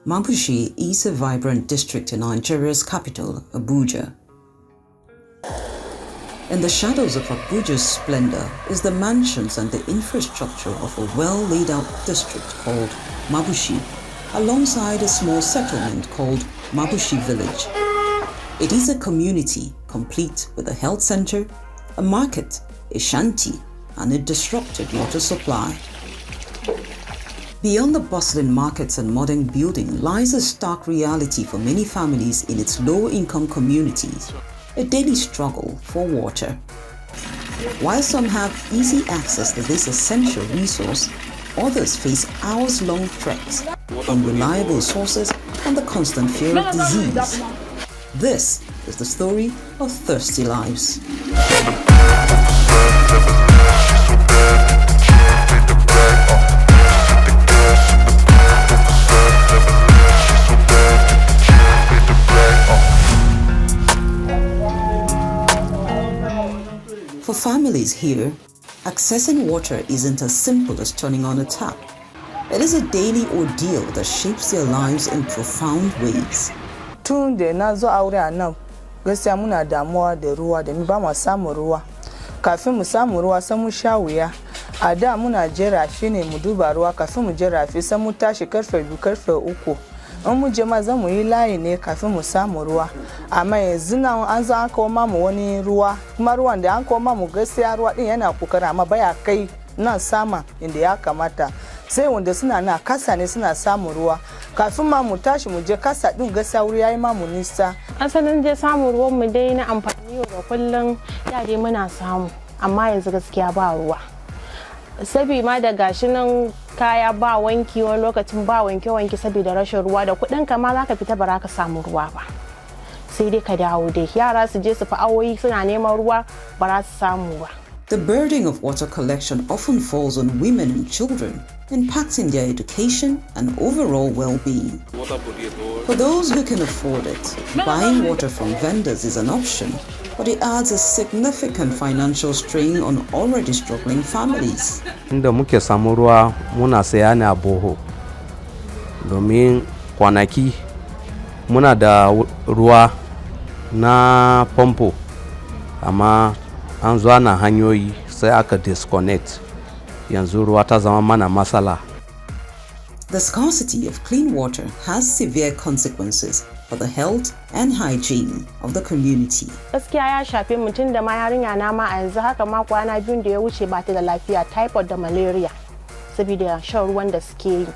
Mabushi is a vibrant district in Nigeria's capital, Abuja. In the shadows of Abuja's splendor is the mansions and the infrastructure of a well-laid-out district called Mabushi, alongside a small settlement called Mabushi Village. It is a community complete with a health center, a market, a shanty, and a disrupted water supply. Beyond the bustling markets and modern building lies a stark reality for many families in its low-income communities, a daily struggle for water. While some have easy access to this essential resource, others face hours-long treks, unreliable sources, and the constant fear of disease. This is the story of thirsty lives. For families here, accessing water isn't as simple as turning on a tap. It is a daily ordeal that shapes their lives in profound ways. Tun da na zo aure a nan, gaskiya muna damuwa da ruwa da ba mu samu ruwa. Kafin mu samu ruwa sai mu sha wuya. A da muna je rafi ne mu duba ruwa, kafin mu je rafi sai mu tashi karfe 2 karfe 3. In mu je ma za mu yi layi ne kafin mu samu ruwa. Amma yanzu nan an zo an kawo mamu wani ruwa, kuma ruwan da an kawo mamu gaskiya ruwa din yana kokari amma baya kai nan sama inda ya kamata. Sai wanda suna na kasa ne suna samu ruwa. Kafin ma mu tashi mu je kasa din gaskiya wuri yayi mamu nisa. Asalin je samu ruwan mu dai na amfani yau da kullun ya dai muna samu, amma yanzu gaskiya ba ruwa. Sabi ma da gashi nan kaya ba wanki, wani lokacin ba wanke saboda rashin ruwa, da kudin ka ma zaka fita ba ka samu ruwa ba. Sai dai ka dawo dai yara su je su fa awoyi suna neman ruwa ba za su samu ba. The burden of water collection often falls on women and children, impacting their education and overall well-being. For those who can afford it, buying water from vendors is an option, but it adds a significant financial strain on already struggling families. Inda muke samu ruwa muna saya ne a boho, domin kwanaki muna da ruwa na pompo, amma an zo ana hanyoyi sai aka disconnect. Yanzu ruwa ta zama mana masala. The scarcity of clean water has severe consequences for the health and hygiene of the community. Gaskiya ya shafe mutum da ma yarinya na ma a yanzu haka ma kwana biyun da ya wuce ba ta da lafiya, typhoid da malaria saboda shan ruwan da suke yi.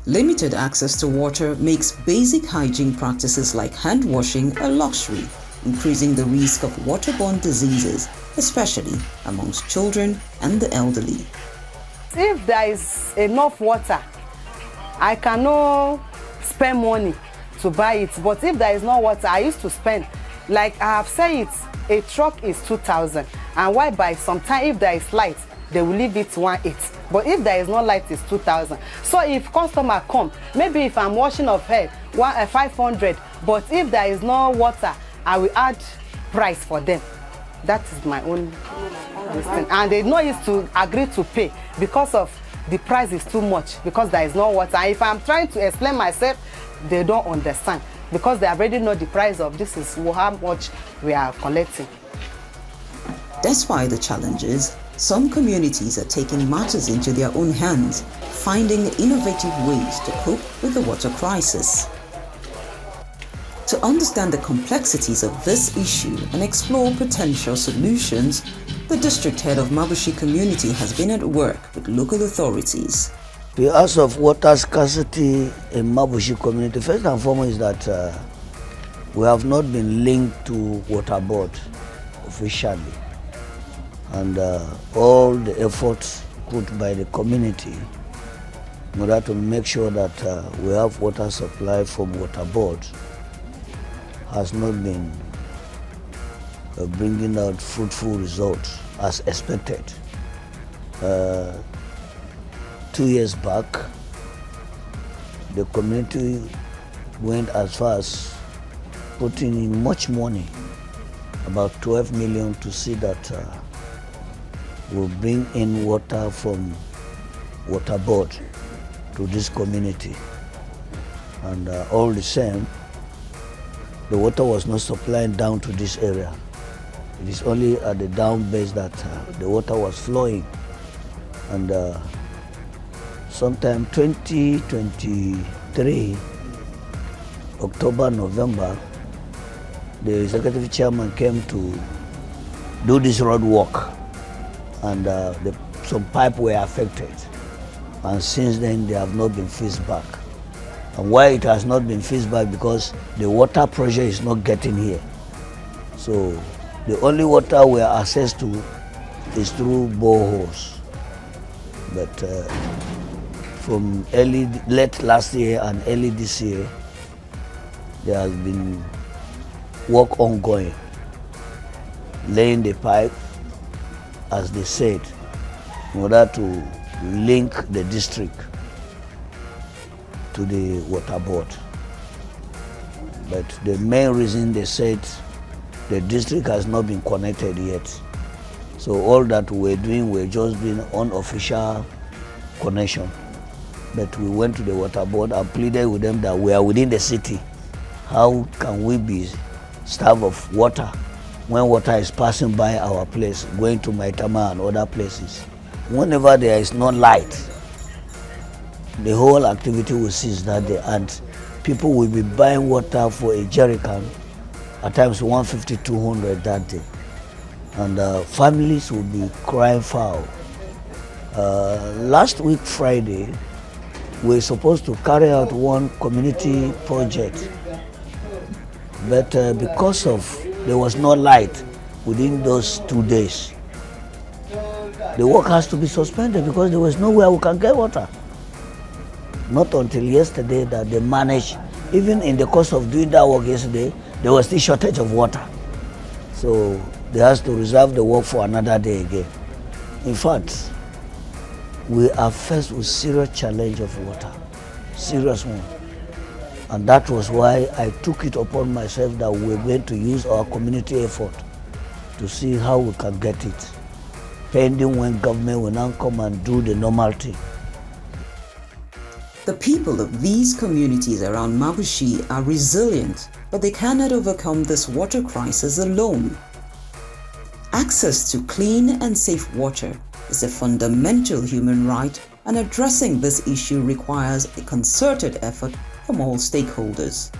Limited access to water makes basic hygiene practices like hand washing a luxury, increasing the risk of waterborne diseases, especially amongst children and the elderly. If there is enough water, I cannot spend money to buy it. But if there is no water, I used to spend. Like I have said it, a truck is 2,000. And why by some time, if there is light, they will leave it 1,800. But if there is no light, it's 2,000. So if customer come, maybe if I'm washing of hair, 500. But if there is no water, I will add price for them. That is my own thing. And they know it's to agree to pay because of the price is too much, because there is no water. And if I'm trying to explain myself, they don't understand because they already know the price of this is how much we are collecting. Despite the challenges, some communities are taking matters into their own hands, finding innovative ways to cope with the water crisis. To understand the complexities of this issue and explore potential solutions, the district head of Mabushi community has been at work with local authorities. The issue of water scarcity in Mabushi community, first and foremost, is that we have not been linked to water board officially, and all the efforts put by the community in order to make sure that we have water supply from water board has not been bringing out fruitful results as expected. 2 years back, the community went as far as putting in much money, about 12 million, to see that we'll bring in water from water board to this community. And all the same, the water was not supplying down to this area. It is only at the down base that the water was flowing. And sometime 2023, October, November, the executive chairman came to do this road work, and some pipes were affected. And since then, they have not been fixed back. And why it has not been fixed back? Because the water pressure is not getting here. So the only water we are access to is through boreholes. But from late last year and early this year, there has been work ongoing, laying the pipe, as they said, in order to link the district to the water board. But the main reason they said the district has not been connected yet. So all that we're doing, we're just doing unofficial connection. But we went to the water board and pleaded with them that we are within the city. How can we be starved of water when water is passing by our place, going to Maitama and other places? Whenever there is no light, the whole activity will cease that day, and people will be buying water for a jerrycan, at times 150, 200 that day. And families will be crying foul. Last week, Friday, we were supposed to carry out one community project, but because there was no light within those 2 days, the work has to be suspended because there was nowhere we can get water. Not until yesterday that they managed, even in the course of doing that work yesterday, there was still shortage of water. So they has to reserve the work for another day again. In fact, we are faced with serious challenge of water, serious one. And that was why I took it upon myself that we're going to use our community effort to see how we can get it, pending when government will now come and do the normal thing. The people of these communities around Mabushi are resilient, but they cannot overcome this water crisis alone. Access to clean and safe water is a fundamental human right, and addressing this issue requires a concerted effort from all stakeholders.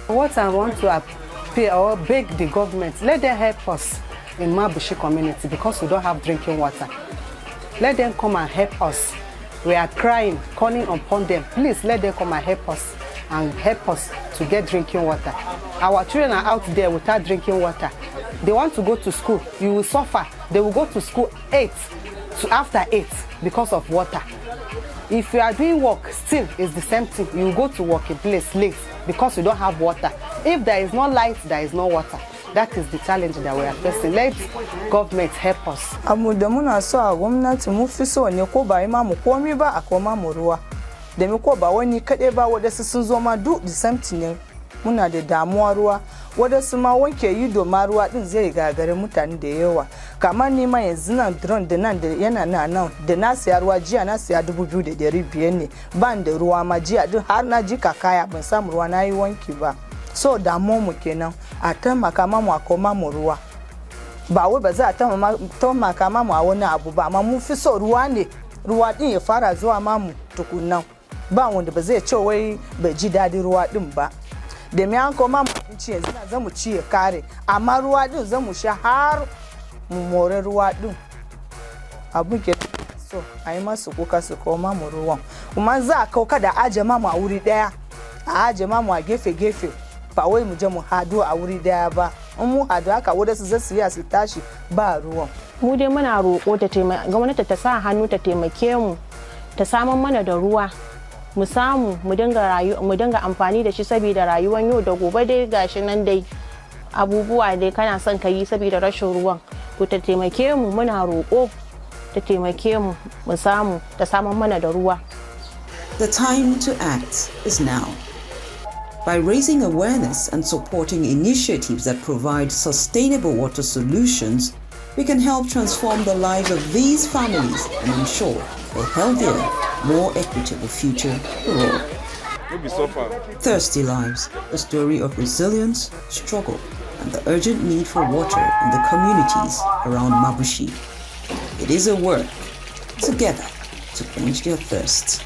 What I want to appeal or beg the government, let them help us in Mabushi community because we don't have drinking water. Let them come and help us. We are crying, calling upon them. Please let them come and help us to get drinking water. Our children are out there without drinking water. They want to go to school. You will suffer. They will go to school after 8 because of water. If you are doing work, still it's the same thing. You go to work in place late because you don't have water. If there is no light, there is no water. That is the challenge that we are facing. Let government help us. Da muna so a gwamnati mu fi so ne ko ba yi ma mu komi ba a koma mu ruwa. Da mi ko ba wani kaɗai ba wadansu sun zo ma duk the same thing ne. Muna da damuwa ruwa. Wadansu ma wanke yi doma ruwa din zai gagare mutane da yawa. Kamar ni ma yanzu nan drone da nan da yana nan da na siya ruwa jiya na siya 2,500 ne. Ban da ruwa ma jiya din har na jika kaya ban samu ruwa na yi wanki ba. So damuwa mu kenan a taimaka mamu a koma mu ruwa. Ba wai ba za a taimaka mamu a wani abu ba, amma mun fi so ruwa ne. Ruwa din ya fara zuwa mamu tukunan. Ba wanda ba zai ce wai bai ji daɗin ruwa din ba. Da me an koma mu ci yanzu na zamu ci ya kare, amma ruwa din zamu sha har mu more ruwa din. Abun ke so a yi masu kuka su koma mu ruwan. Kuma za a kauka da aje mamu a wuri daya. A aje mamu a gefe-gefe. Ba wai mu je mu hadu a wuri daya ba. In mu hadu haka wadansu zasu yi su tashi ba ruwan. Mu dai muna roƙo gwamnati ta sa hannu ta taimake mu, ta samar mana da ruwa. Mu samu mu dinga amfani da shi saboda rayuwar yau da gobe dai gashi nan dai abubuwa dai kana son ka yi saboda rashin ruwan. To ta taimake mu, muna roƙo ta taimake mu mu samu ta samar mana da ruwa. The time to act is now. By raising awareness and supporting initiatives that provide sustainable water solutions, we can help transform the lives of these families and ensure a healthier, more equitable future for all. Thirsty Lives, a story of resilience, struggle, and the urgent need for water in the communities around Mabushi. It is a work together to quench their thirst.